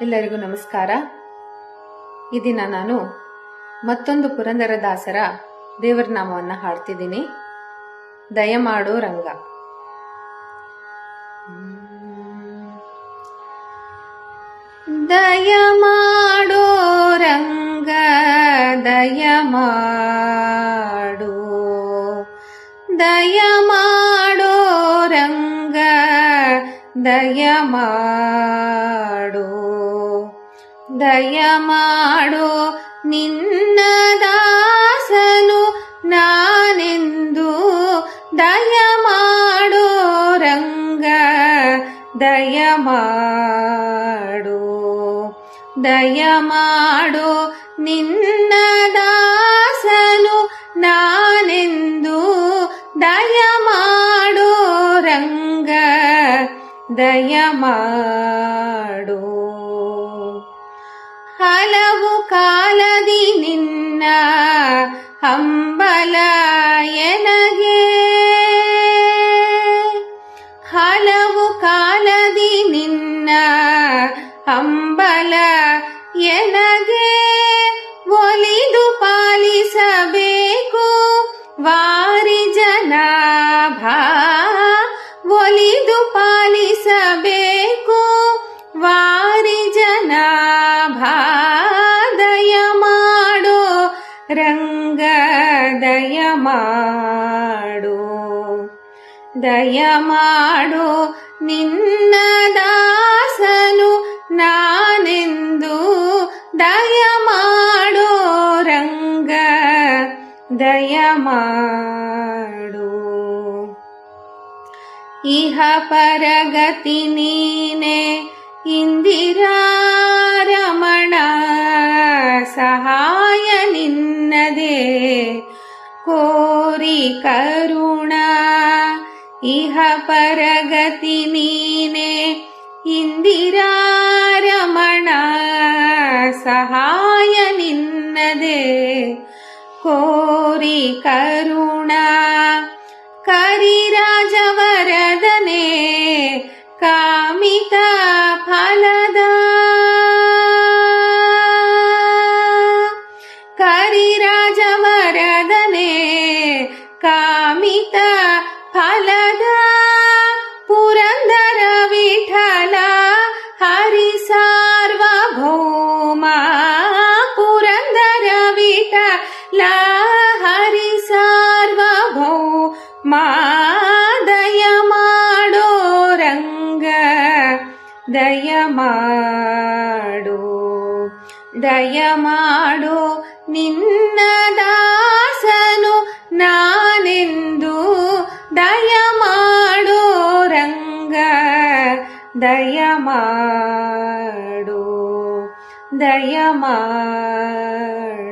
ಎಲ್ಲರಿಗೂ ನಮಸ್ಕಾರ. ಈ ದಿನ ನಾನು ಮತ್ತೊಂದು ಪುರಂದರದಾಸರ ದೇವರ ನಾಮವನ್ನು ಹಾಡ್ತಿದ್ದೀನಿ. ದಯಮಾಡೋ ರಂಗ. ದಯಮಾಡೋ ರಂಗ ದಯಮಾಡೋ, ದಯಮಾಡೋ ರಂಗ ದಯಮಾಡೋ, ದಯಮಾಡೋ ನಿನ್ನ ದಾಸನು ನಾನೆಂದು, ದಯಮಾಡೋ ರಂಗ ದಯಮಾಡೋ, ದಯಮಾಡೋ ನಿನ್ನ ದಾಸನು ನಾನೆಂದು, ದಯಮಾಡೋ ರಂಗ ದಯಮಾಡೋ. ಹಲವು ಕಾಲದಿ ನಿನ್ನ ಹಂಬಲ ಎನಗೆ, ಹಲವು ಕಾಲದಿ ನಿನ್ನ ಹಂಬಲ ಎನಗೆ, ಒಲಿದು ಪಾಲಿಸಬೇಕು ವಾರಿ ಜನಾಭ, ಒಲಿದು ಪಾಲಿಸಬೇಕು ವಾರಿ ಜನಾಭ. ದಯಮಾಡೋ ರಂಗ ದಯಮಾಡೋ, ದಯಮಾಡೋ ನಿನ್ನ ದಾಸನು ನಾನೆಂದು, ದಯಮಾಡೋ ರಂಗ ದಯಮಾಡೋ. ಇಹ ಪರಗತಿ ನೀನೆ ಇಂದಿರಾ ರಮಣ, ಸಹಾಯ ನಿನ್ನದೇ ಕೋರಿ ಕರುಣ. ಇಹ ಪರಗತಿ ನೀನೆ ಇಂದಿರಾ ರಮಣ, ಸಹಾಯ ನಿನ್ನದೇ ಕೋರಿ ಕರುಣ. ಕರಿರಾಜವರದನೆ ಕಾಮಿತ ಫಲದ, ಕರಿರಾಜವರದನೆ ಕಾಮಿತ ಫಲದ. ಪುರಂದರ ವಿಠಲ ಹರಿ ಸಾರ್ವಭೌಮ, ಪುರಂದರ ವಿಠಲ ಹರಿ ಸಾರ್ವಭೌಮ. ದಯಮಾಡೋ ರಂಗ ದಯಮಾಡೋ, ದಯಮಾಡೋ ನಿನ್ನ ದಾಸನು ನಾನೆಂದು, ದಯಮಾಡೋ ರಂಗ ದಯಮಾಡೋ, ದಯಮಾಡೋ.